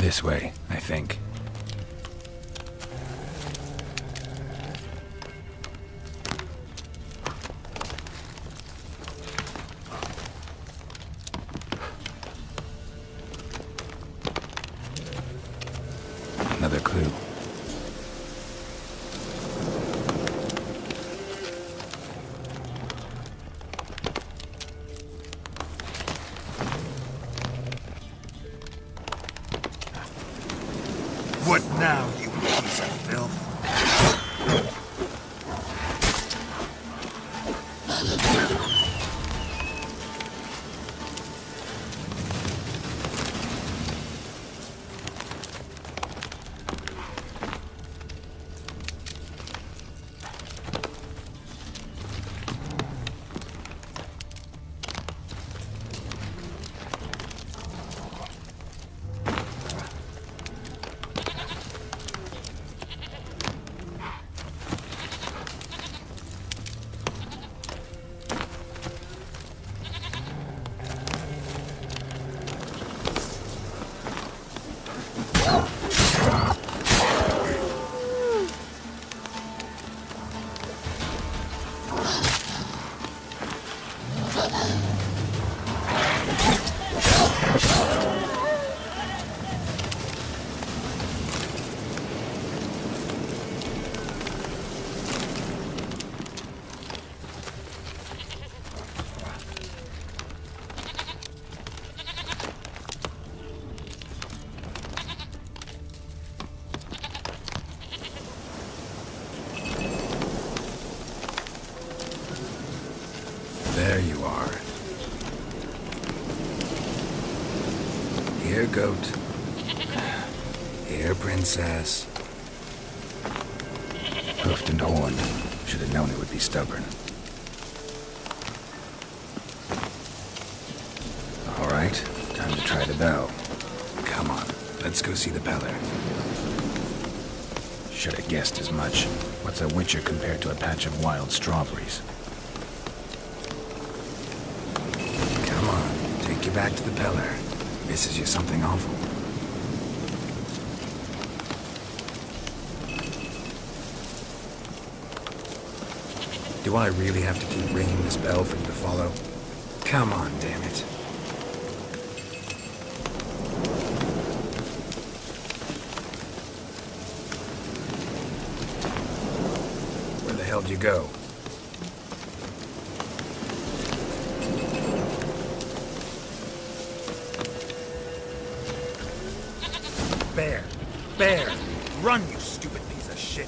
This way, I think. Another clue. What now, you piece of filth? There you are. Here, goat. Here, princess. Hoofed and horned. Should have known it would be stubborn. All right, time to try the bell. Come on, let's go see the Peller. Should have guessed as much. What's a witcher compared to a patch of wild strawberries? Come on, take you back to the Peller. Misses you something awful. Do I really have to keep ringing this bell for you to follow? Come on, damn it. Where the hell do you go? Bear! Bear! Run, you stupid piece of shit!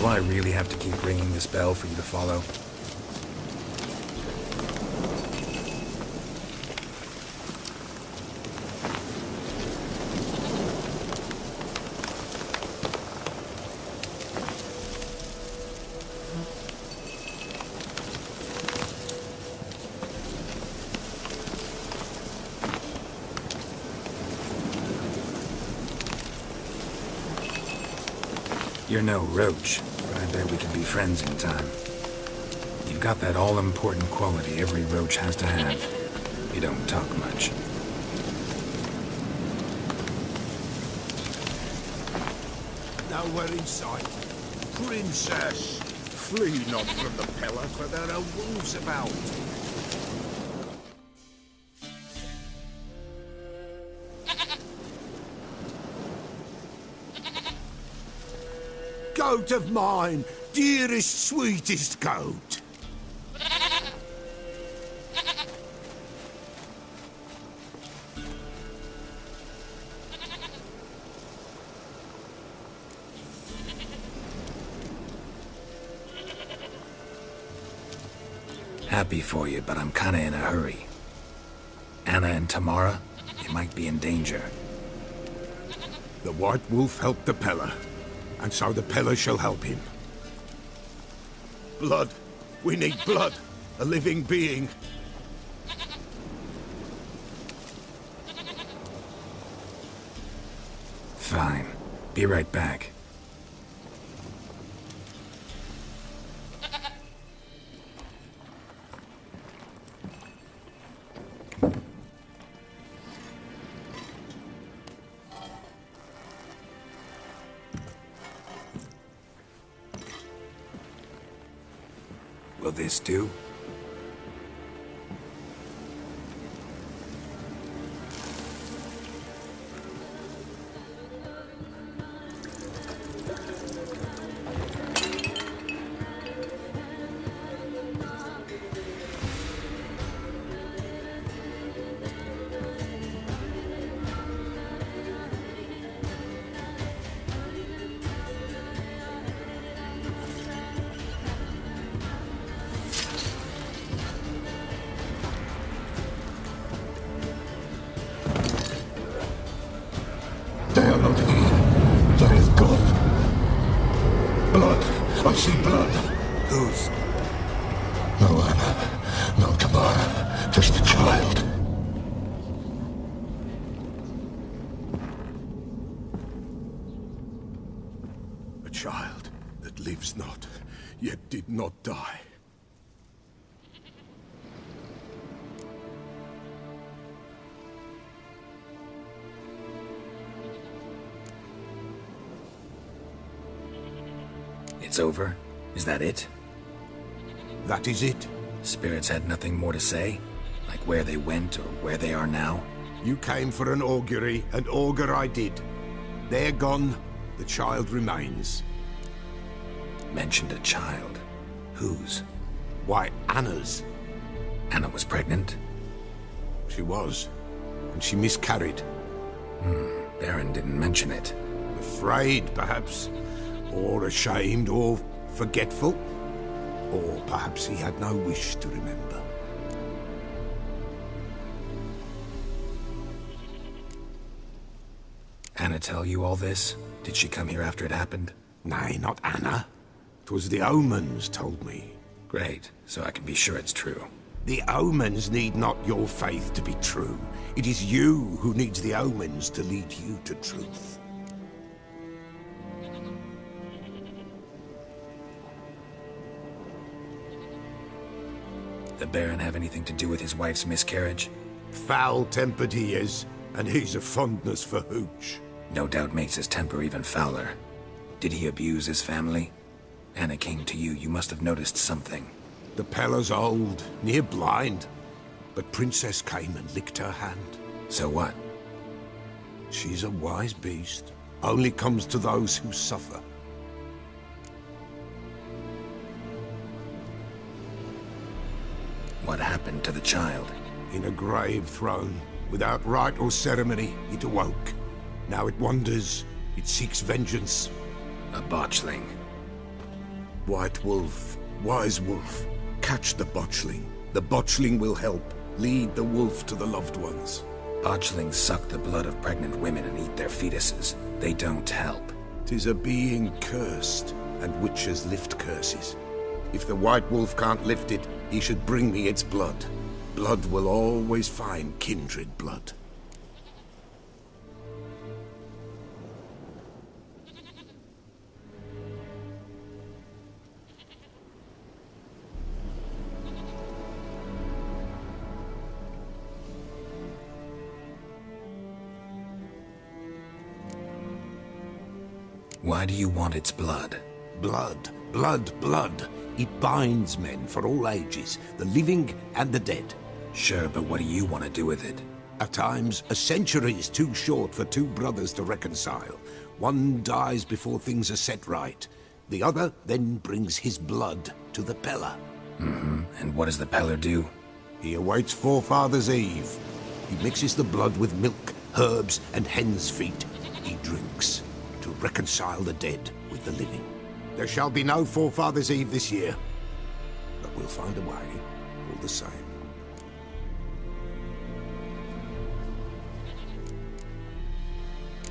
Do I really have to keep ringing this bell for you to follow? You're no roach, but I bet we can be friends in time. You've got that all-important quality every roach has to have. You don't talk much. Now we're inside. Princess, Flee not from the pillar, for there are wolves about. Goat of mine, dearest, sweetest goat. Happy for you, but I'm kinda in a hurry. Anna and Tamara, they might be in danger. The White Wolf helped the Peller, and so the Peller shall help him. Blood. We need blood. A living being. Fine. Be right back. Will this do? They are not here. There is God. Blood. I see blood. Whose? No Anna. No Tamara. Just a child. A child that lives not, yet did not die. It's over? Is that it? That is it. Spirits had nothing more to say? Like where they went or where they are now? You came for an augury, and augur I did. They're gone. The child remains. Mentioned a child. Whose? Why, Anna's. Anna was pregnant? She was. And she miscarried. Baron didn't mention it. Afraid, perhaps. Or ashamed, or forgetful. Or perhaps he had no wish to remember. Anna tell you all this? Did she come here after it happened? Nay, not Anna. 'Twas the omens told me. Great, so I can be sure it's true. The omens need not your faith to be true. It is you who needs the omens to lead you to truth. The Baron have anything to do with his wife's miscarriage? Foul-tempered he is, and he's a fondness for hooch. No doubt makes his temper even fouler. Did he abuse his family? Anna came to you, you must have noticed something. The Peller's old, near blind, but Princess came and licked her hand. So what? She's a wise beast, only comes to those who suffer. What happened to the child? In a grave thrown, without rite or ceremony, it awoke. Now it wanders, it seeks vengeance. A botchling. White Wolf, wise wolf, catch the botchling. The botchling will help, lead the wolf to the loved ones. Botchlings suck the blood of pregnant women and eat their fetuses. They don't help. 'Tis a being cursed, and witches lift curses. If the White Wolf can't lift it, he should bring me its blood. Blood will always find kindred blood. Why do you want its blood? Blood, blood, blood. It binds men for all ages, the living and the dead. Sure, but what do you want to do with it? At times, a century is too short for two brothers to reconcile. One dies before things are set right. The other then brings his blood to the Pellar. And what does the Pellar do? He awaits Forefathers' Eve. He mixes the blood with milk, herbs, and hen's feet. He drinks to reconcile the dead with the living. There shall be no Forefathers' Eve this year, but we'll find a way all the same.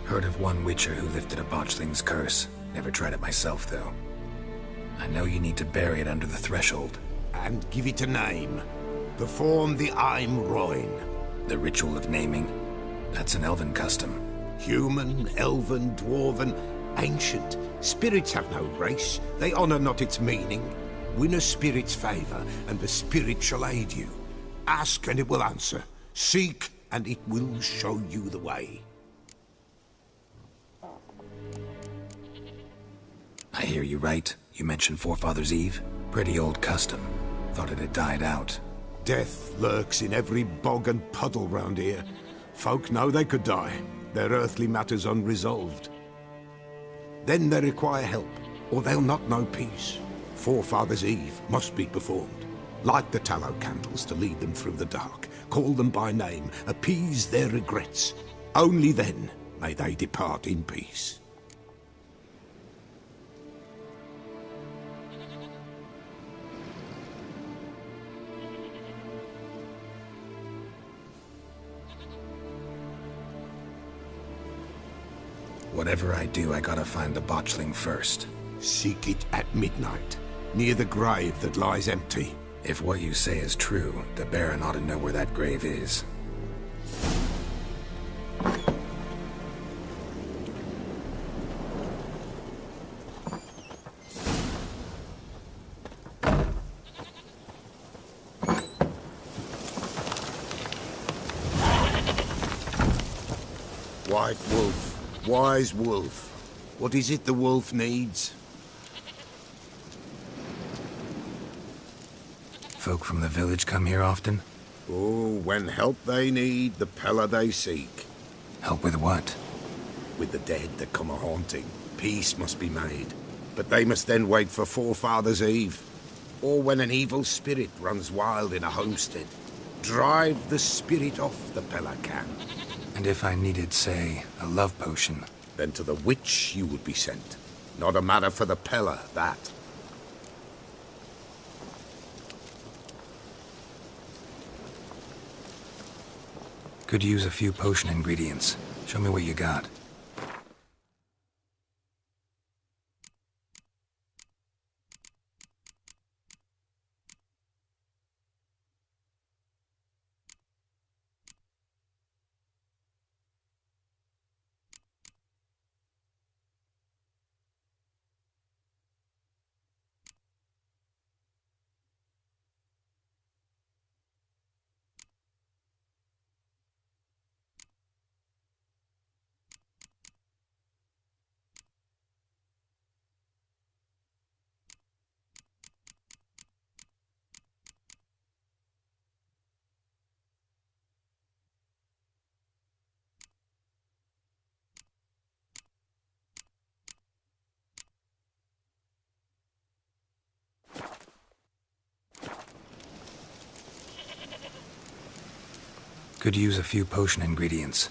Heard of one witcher who lifted a botchling's curse. Never tried it myself, though. I know you need to bury it under the threshold. And give it a name. Perform the Aim Roin. The ritual of naming? That's an elven custom. Human, elven, dwarven, ancient. Spirits have no race. They honor not its meaning. Win a spirit's favor, and the spirit shall aid you. Ask, and it will answer. Seek, and it will show you the way. I hear you right. You mentioned Forefathers' Eve? Pretty old custom. Thought it had died out. Death lurks in every bog and puddle round here. Folk know they could die, their earthly matters unresolved. Then they require help, or they'll not know peace. Forefathers' Eve must be performed. Light the tallow candles to lead them through the dark. Call them by name, appease their regrets. Only then may they depart in peace. Whatever I do, I gotta find the botchling first. Seek it at midnight, near the grave that lies empty. If what you say is true, the Baron ought to know where that grave is. White Wolf. Wise Wolf. What is it the wolf needs? Folk from the village come here often? Oh, when help they need, the Pellar they seek. Help with what? With the dead that come a-haunting, peace must be made. But they must then wait for Forefathers' Eve. Or when an evil spirit runs wild in a homestead. Drive the spirit off the Pellar can. And if I needed, say, a love potion? Then to the witch you would be sent. Not a matter for the Pellar, that. Could use a few potion ingredients. Show me what you got. Could use a few potion ingredients.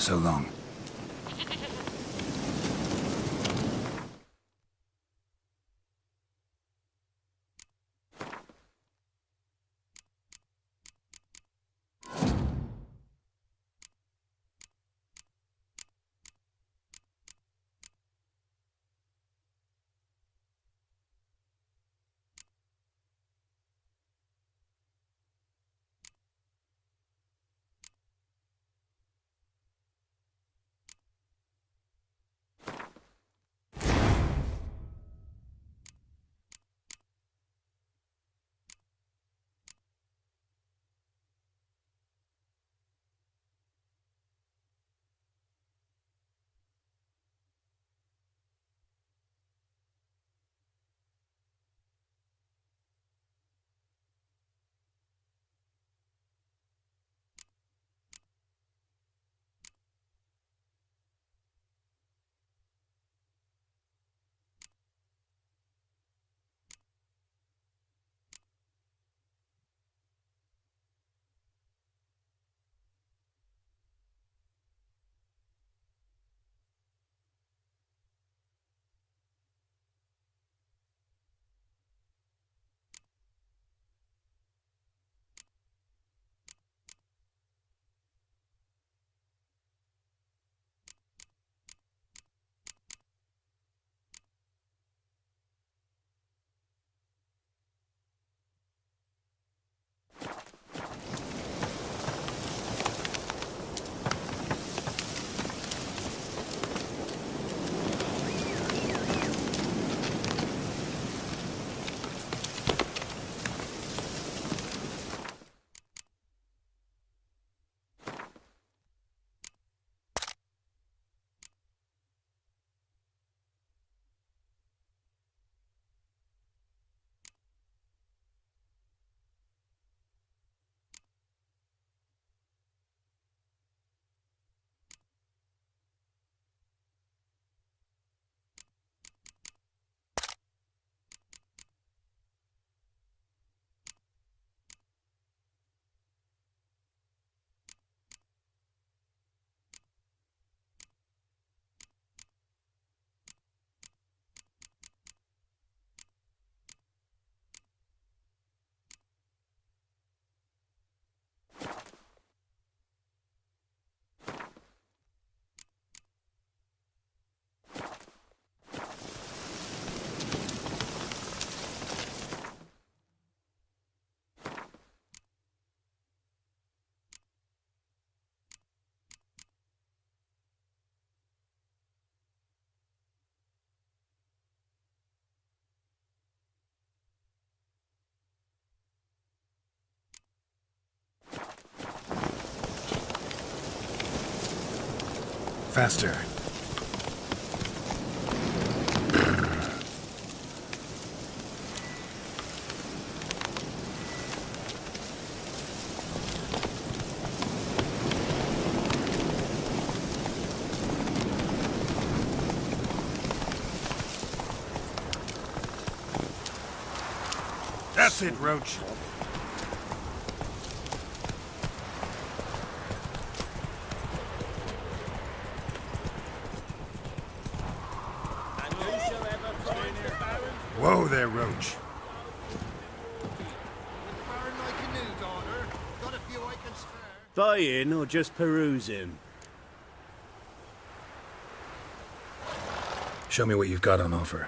so long. Faster. That's it, Roach. Whoa there, Roach. Buying or just perusing? Show me what you've got on offer.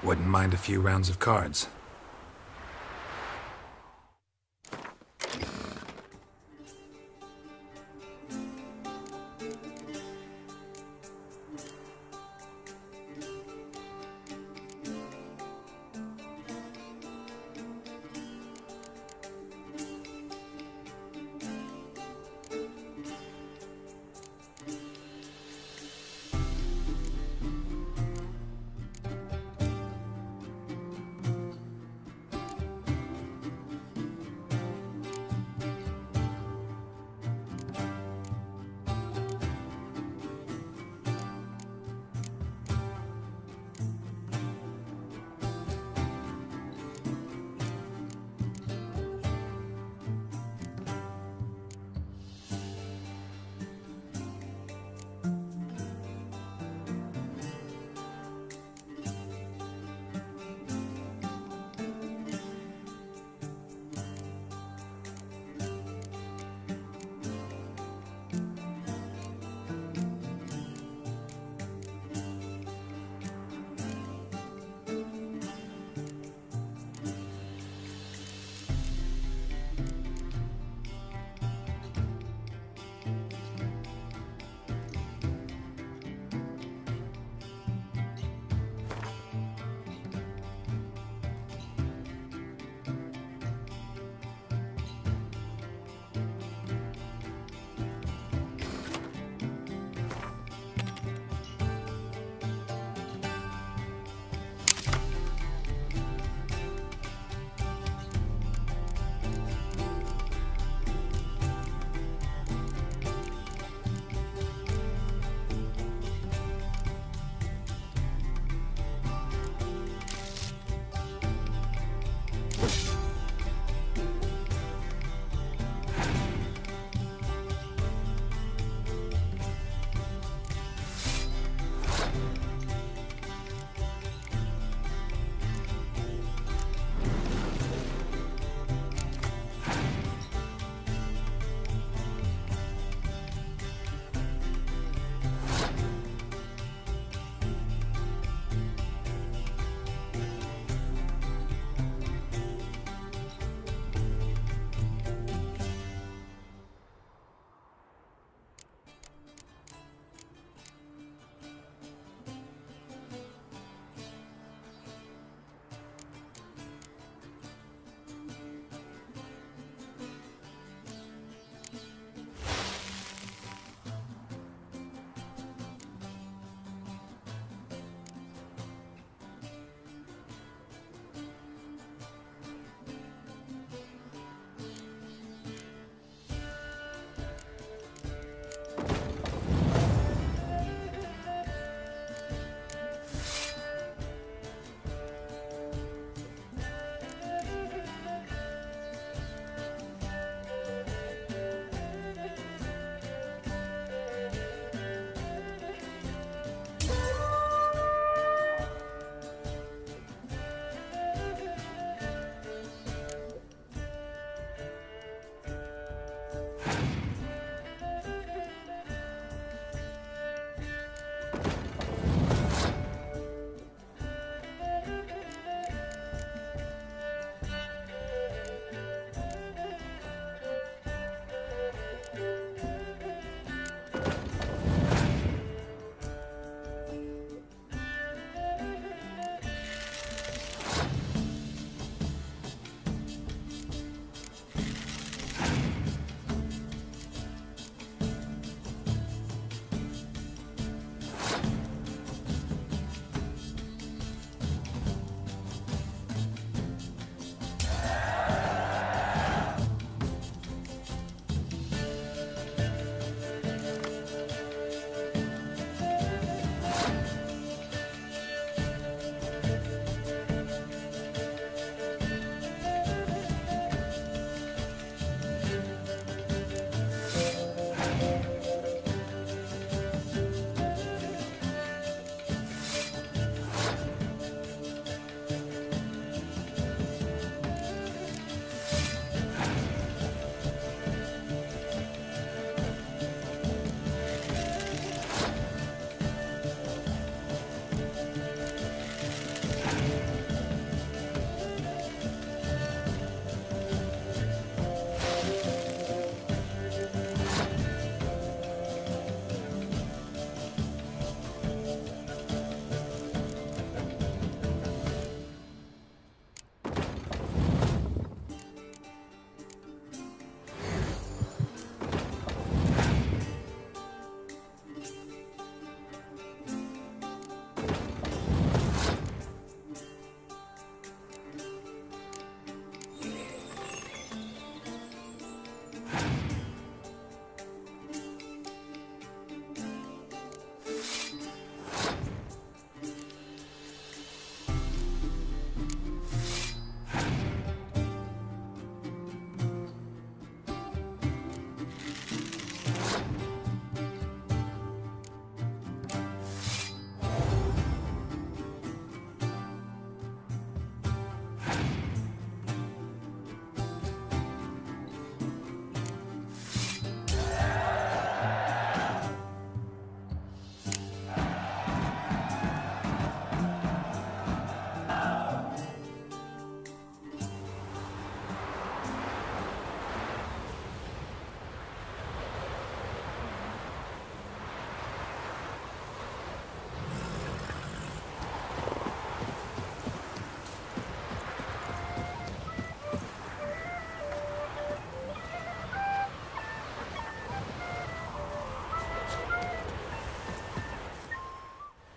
Wouldn't mind a few rounds of cards.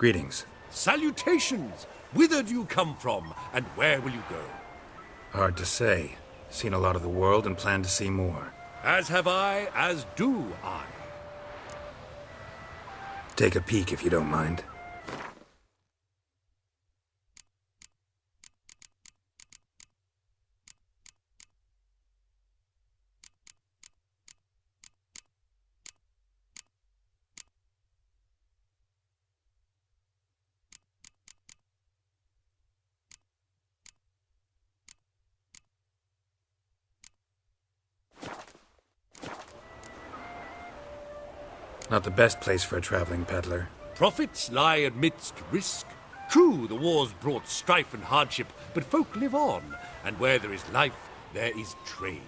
Greetings. Salutations! Whither do you come from, and where will you go? Hard to say. Seen a lot of the world and plan to see more. As have I, as do I. Take a peek if you don't mind. Not the best place for a traveling peddler. Profits lie amidst risk. True, the war's brought strife and hardship, but folk live on, and where there is life, there is trade.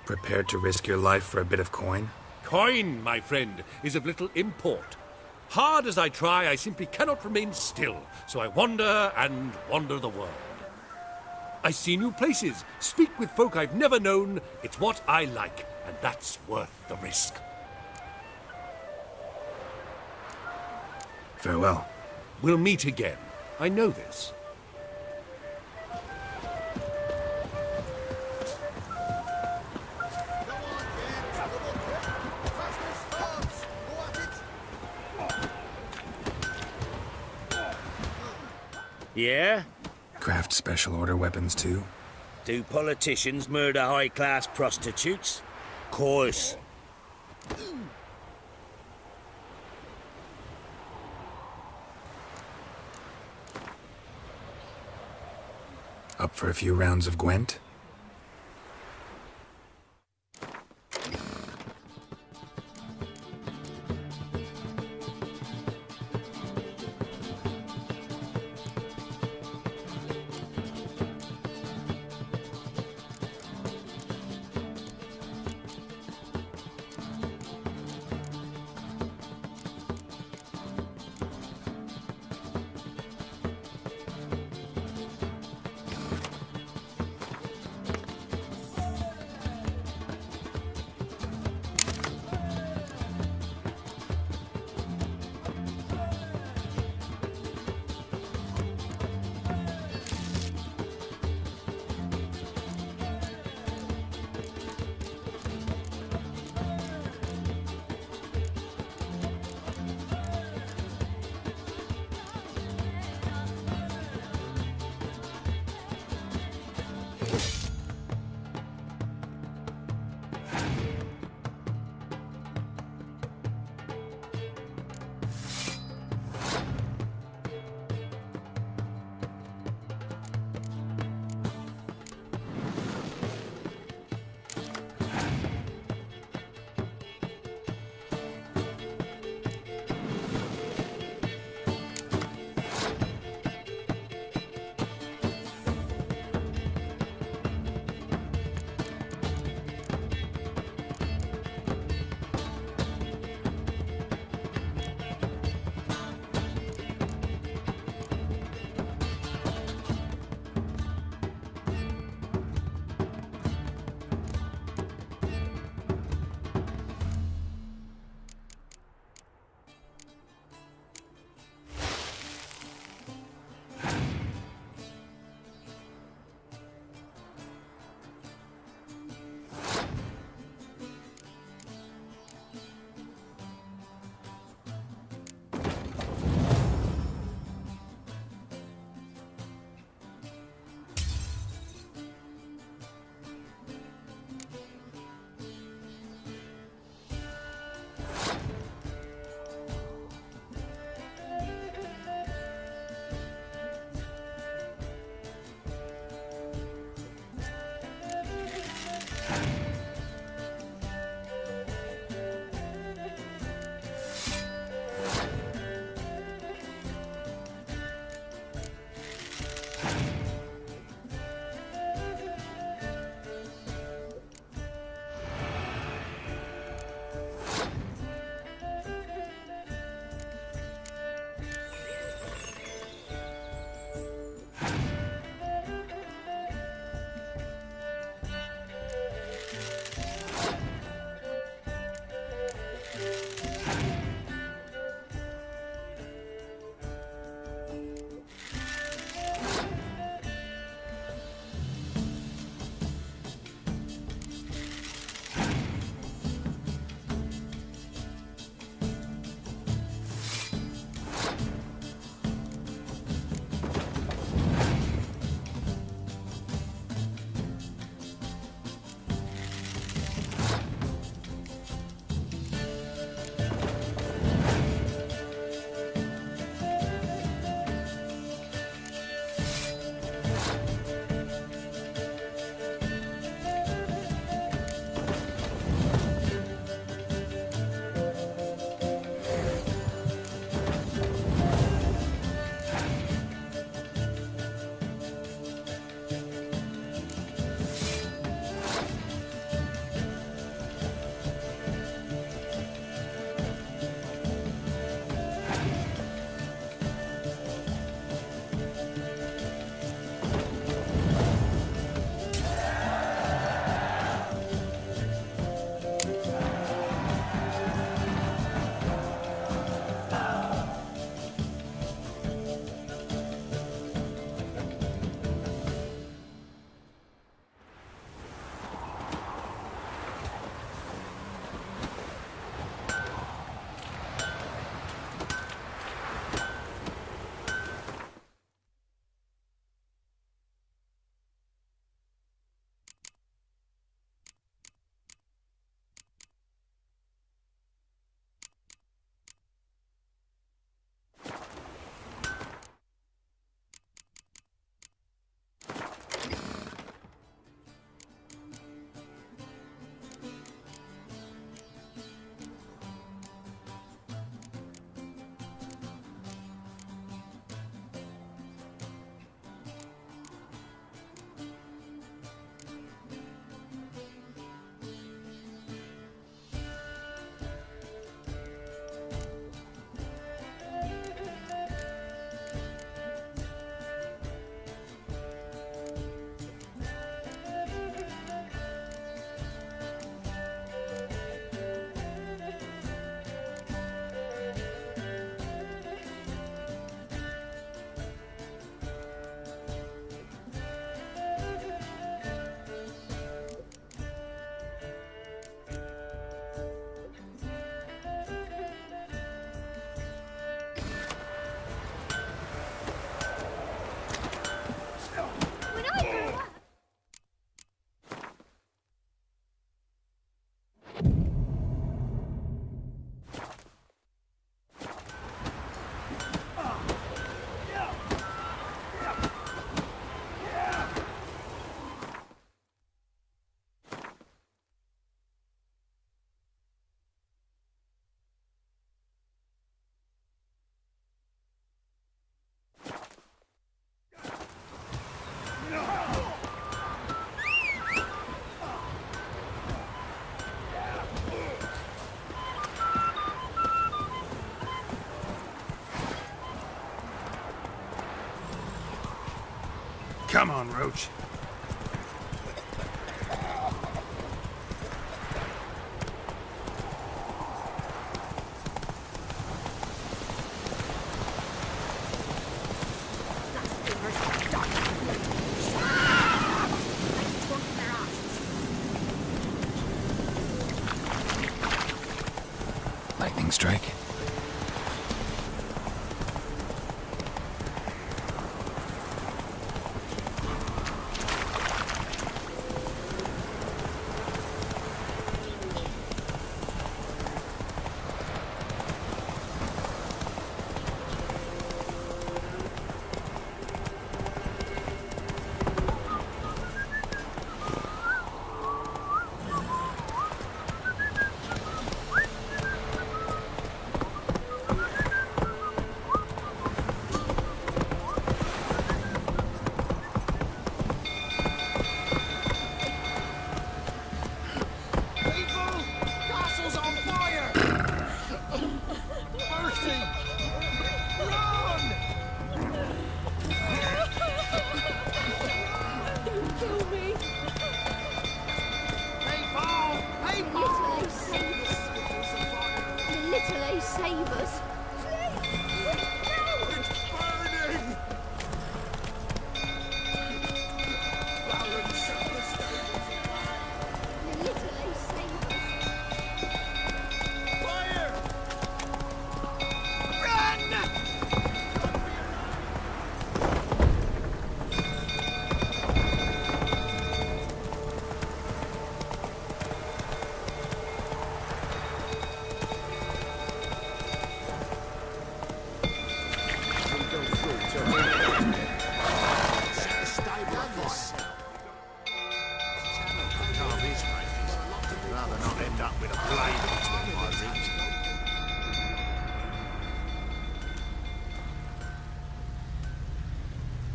Prepared to risk your life for a bit of coin? Coin, my friend, is of little import. Hard as I try, I simply cannot remain still, so I wander and wander the world. I see new places, speak with folk I've never known. It's what I like, and that's worth the risk. Farewell. We'll meet again. I know this. Yeah? Craft special order weapons too? Do politicians murder high-class prostitutes? Course. Up for a few rounds of Gwent? Come on, Roach. Lightning strike. Save us.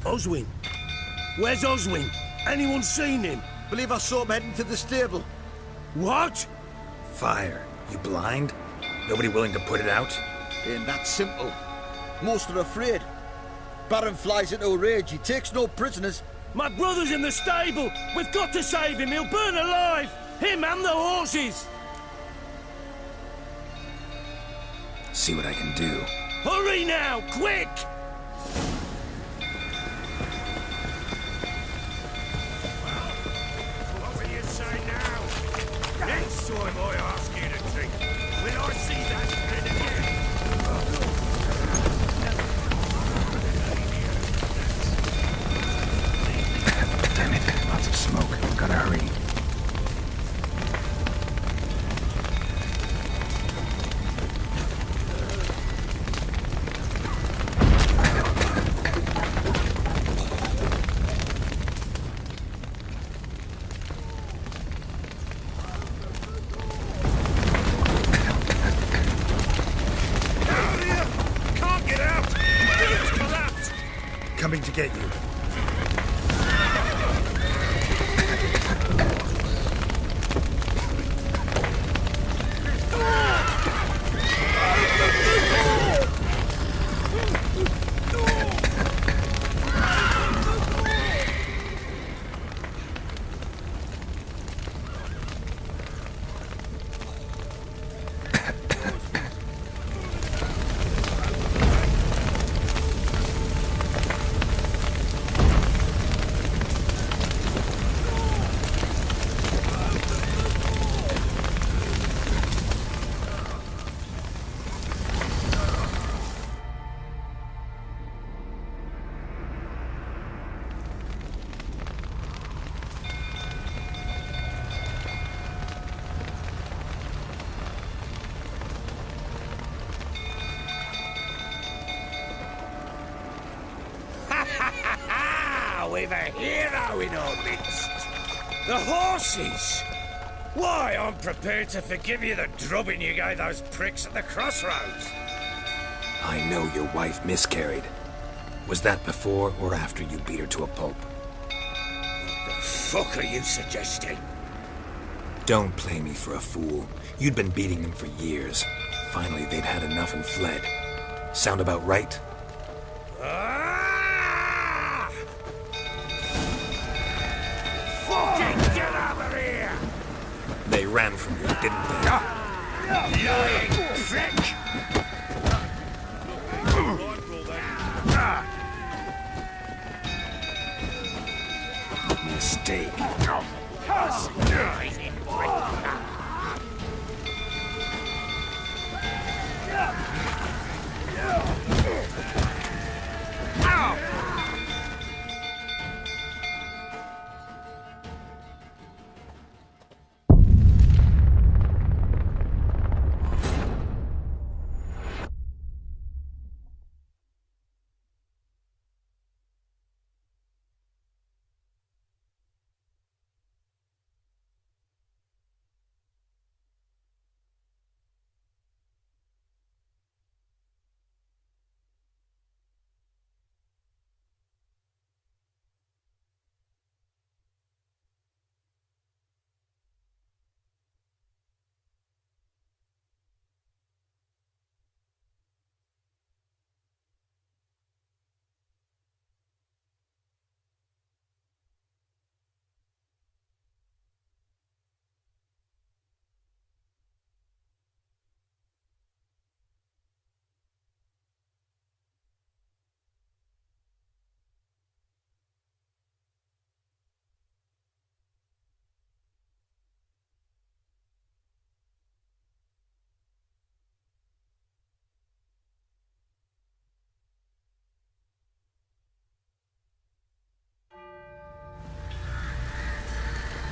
Oswin? Where's Oswin? Anyone seen him? Believe I saw him heading to the stable. What? Fire. You blind? Nobody willing to put it out? Ain't that simple. Most are afraid. Baron flies into a rage. He takes no prisoners. My brother's in the stable. We've got to save him. He'll burn alive. Him and the horses. See what I can do. Hurry now, quick! What will you say now? Next time I ask you to drink, will I see that spread again? Damn it, lots of smoke. Gotta hurry. Coming to get you. We've a hero in our midst. The horses! Why, I'm prepared to forgive you the drubbing you gave those pricks at the crossroads. I know your wife miscarried. Was that before or after you beat her to a pulp? What the fuck are you suggesting? Don't play me for a fool. You'd been beating them for years. Finally, they'd had enough and fled. Sound about right? Ah! ran from you, didn't they? Lying prick! Mistake.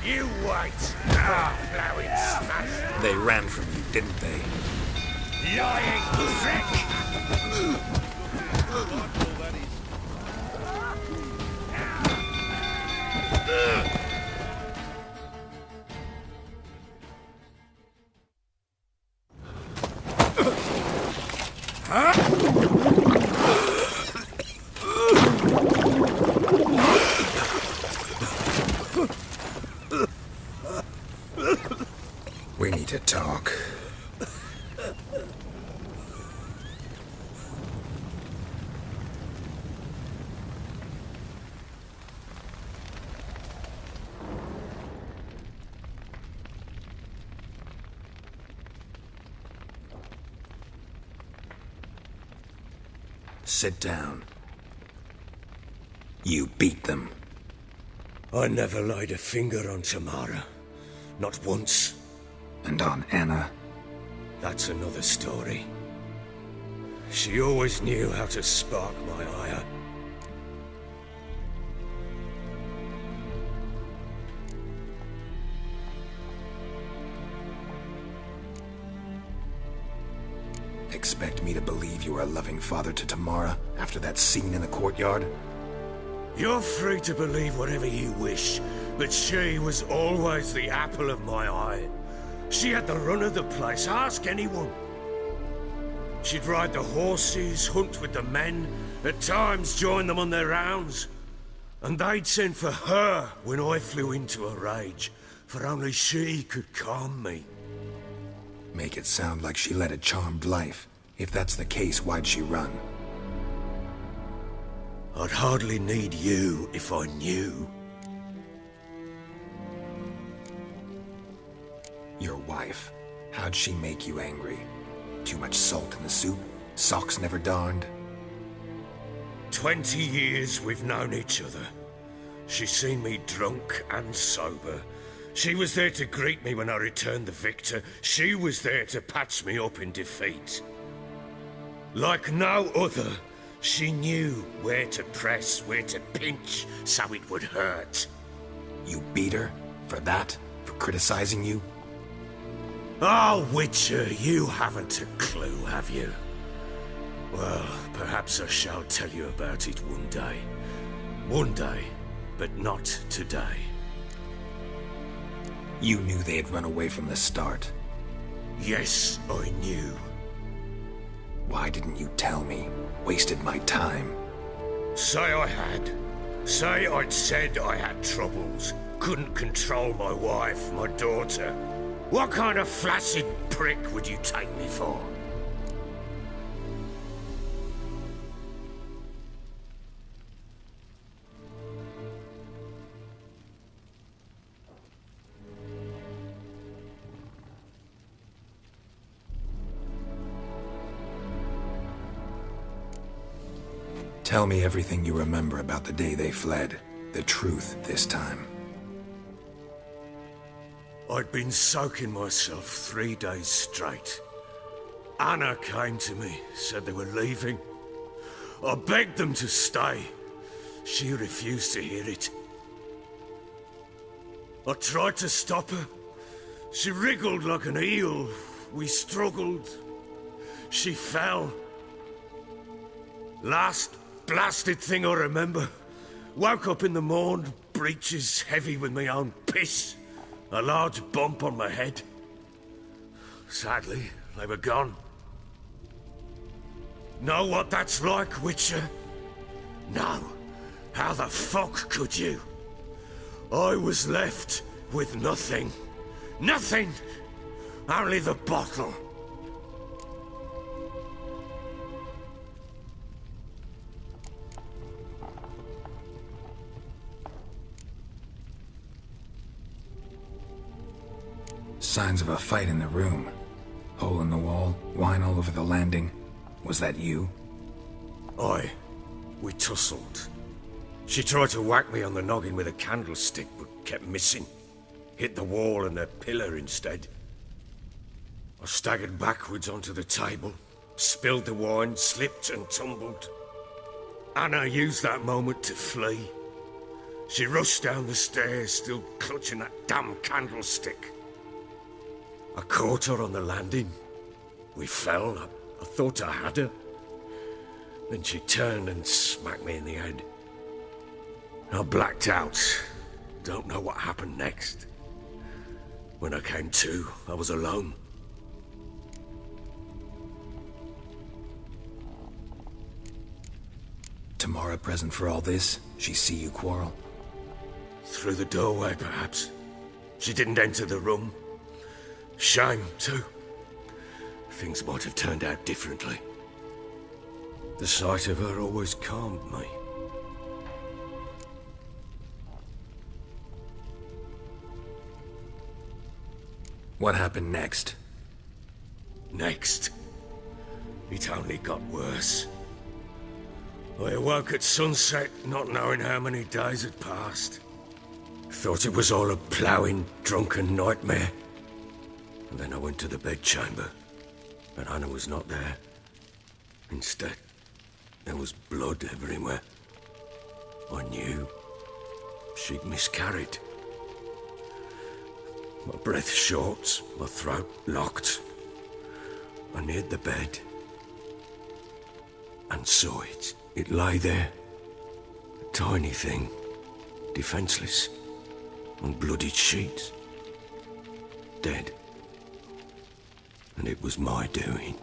You wait! Blowing smash! They ran from you, didn't they? Lying prick! We need to talk. Sit down. You beat them. I never laid a finger on Tamara. Not once. And on Anna. That's another story. She always knew how to spark my ire. Expect me to believe you are a loving father to Tamara after that scene in the courtyard? You're free to believe whatever you wish, but she was always the apple of my eye. She had the run of the place, ask anyone. She'd ride the horses, hunt with the men, at times join them on their rounds. And they'd send for her when I flew into a rage, for only she could calm me. Make it sound like she led a charmed life. If that's the case, why'd she run? I'd hardly need you if I knew. Your wife. How'd she make you angry? Too much salt in the soup? Socks never darned? 20 years we've known each other. She's seen me drunk and sober. She was there to greet me when I returned the victor. She was there to patch me up in defeat. Like no other, she knew where to press, where to pinch, so it would hurt. You beat her? For that? For criticizing you? Oh, Witcher, you haven't a clue, have you? Well, perhaps I shall tell you about it one day. One day, but not today. You knew they had run away from the start. Yes, I knew. Why didn't you tell me? Wasted my time. Say I had. Say I'd said I had troubles. Couldn't control my wife, my daughter. What kind of flaccid prick would you take me for? Tell me everything you remember about the day they fled. The truth this time. I'd been soaking myself 3 days straight. Anna came to me, said they were leaving. I begged them to stay. She refused to hear it. I tried to stop her. She wriggled like an eel. We struggled. She fell. Last blasted thing I remember. Woke up in the morn, breeches heavy with my own piss. A large bump on my head. Sadly, they were gone. Know what that's like, Witcher? No. How the fuck could you? I was left with nothing. Nothing! Only the bottle. Signs of a fight in the room. Hole in the wall, wine all over the landing. Was that you? Aye. We tussled. She tried to whack me on the noggin with a candlestick, but kept missing. Hit the wall and a pillar instead. I staggered backwards onto the table, spilled the wine, slipped and tumbled. Anna used that moment to flee. She rushed down the stairs, still clutching that damn candlestick. I caught her on the landing. We fell. I thought I had her. Then she turned and smacked me in the head. I blacked out. Don't know what happened next. When I came to, I was alone. Tamara present for all this? She see you quarrel? Through the doorway, perhaps. She didn't enter the room. Shame, too. Things might have turned out differently. The sight of her always calmed me. What happened next? Next? It only got worse. I awoke at sunset, not knowing how many days had passed. Thought it was all a ploughing, drunken nightmare. And then I went to the bedchamber, but Anna was not there. Instead, there was blood everywhere. I knew she'd miscarried. My breath short, my throat locked. I neared the bed and saw it. It lay there, a tiny thing, defenseless, on bloodied sheets, dead. And it was my doing.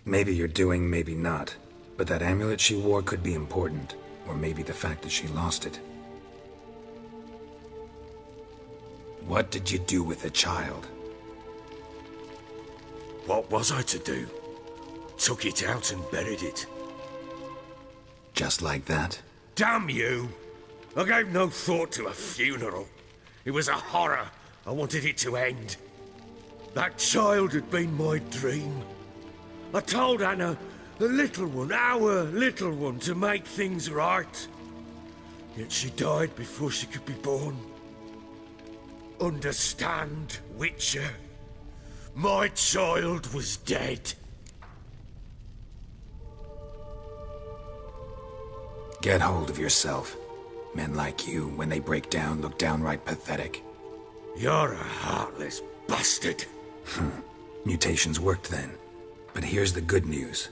Maybe you're doing, maybe not. But that amulet she wore could be important. Or maybe the fact that she lost it. What did you do with the child? What was I to do? Took it out and buried it. Just like that? Damn you! I gave no thought to a funeral. It was a horror. I wanted it to end. That child had been my dream. I told Anna, the little one, our little one, to make things right. Yet she died before she could be born. Understand, Witcher? My child was dead. Get hold of yourself. Men like you, when they break down, look downright pathetic. You're a heartless bastard. Mutations worked then. But here's the good news.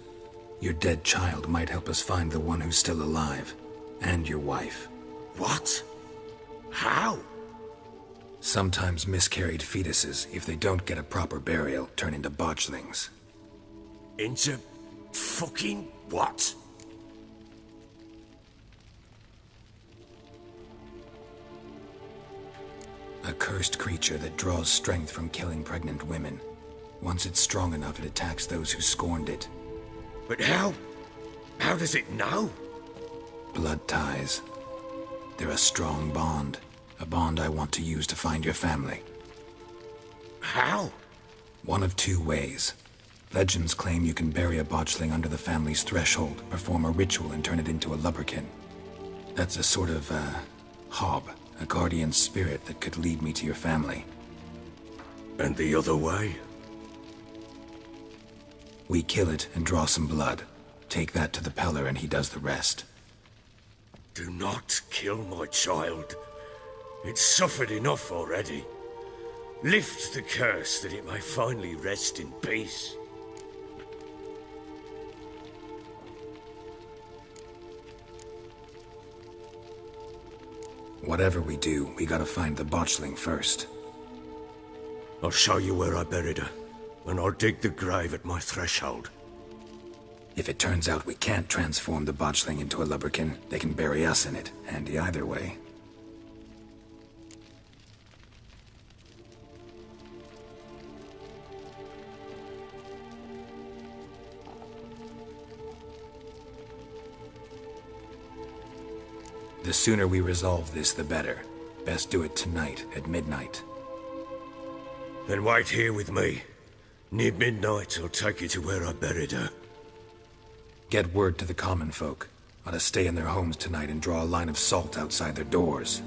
Your dead child might help us find the one who's still alive. And your wife. What? How? Sometimes miscarried fetuses, if they don't get a proper burial, turn into botchlings. Into fucking what? A cursed creature that draws strength from killing pregnant women. Once it's strong enough, it attacks those who scorned it. But how? How does it know? Blood ties. They're a strong bond. A bond I want to use to find your family. How? One of two ways. Legends claim you can bury a botchling under the family's threshold, perform a ritual, and turn it into a lubberkin. That's a sort of, hob, a guardian spirit that could lead me to your family. And the other way? We kill it and draw some blood. Take that to the Peller and he does the rest. Do not kill my child. It's suffered enough already. Lift the curse that it may finally rest in peace. Whatever we do, we gotta find the botchling first. I'll show you where I buried her, and I'll dig the grave at my threshold. If it turns out we can't transform the botchling into a lubberkin, they can bury us in it. Handy either way. The sooner we resolve this, the better. Best do it tonight, at midnight. Then wait here with me. Near midnight, I'll take you to where I buried her. Get word to the common folk. Ought to stay in their homes tonight and draw a line of salt outside their doors.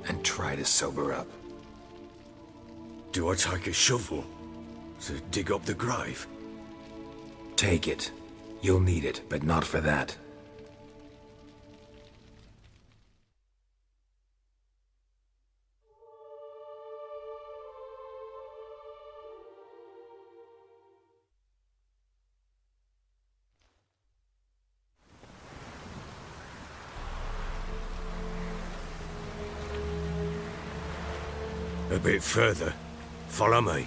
And try to sober up. Do I take a shovel to dig up the grave? Take it. You'll need it, but not for that. A bit further. Follow me.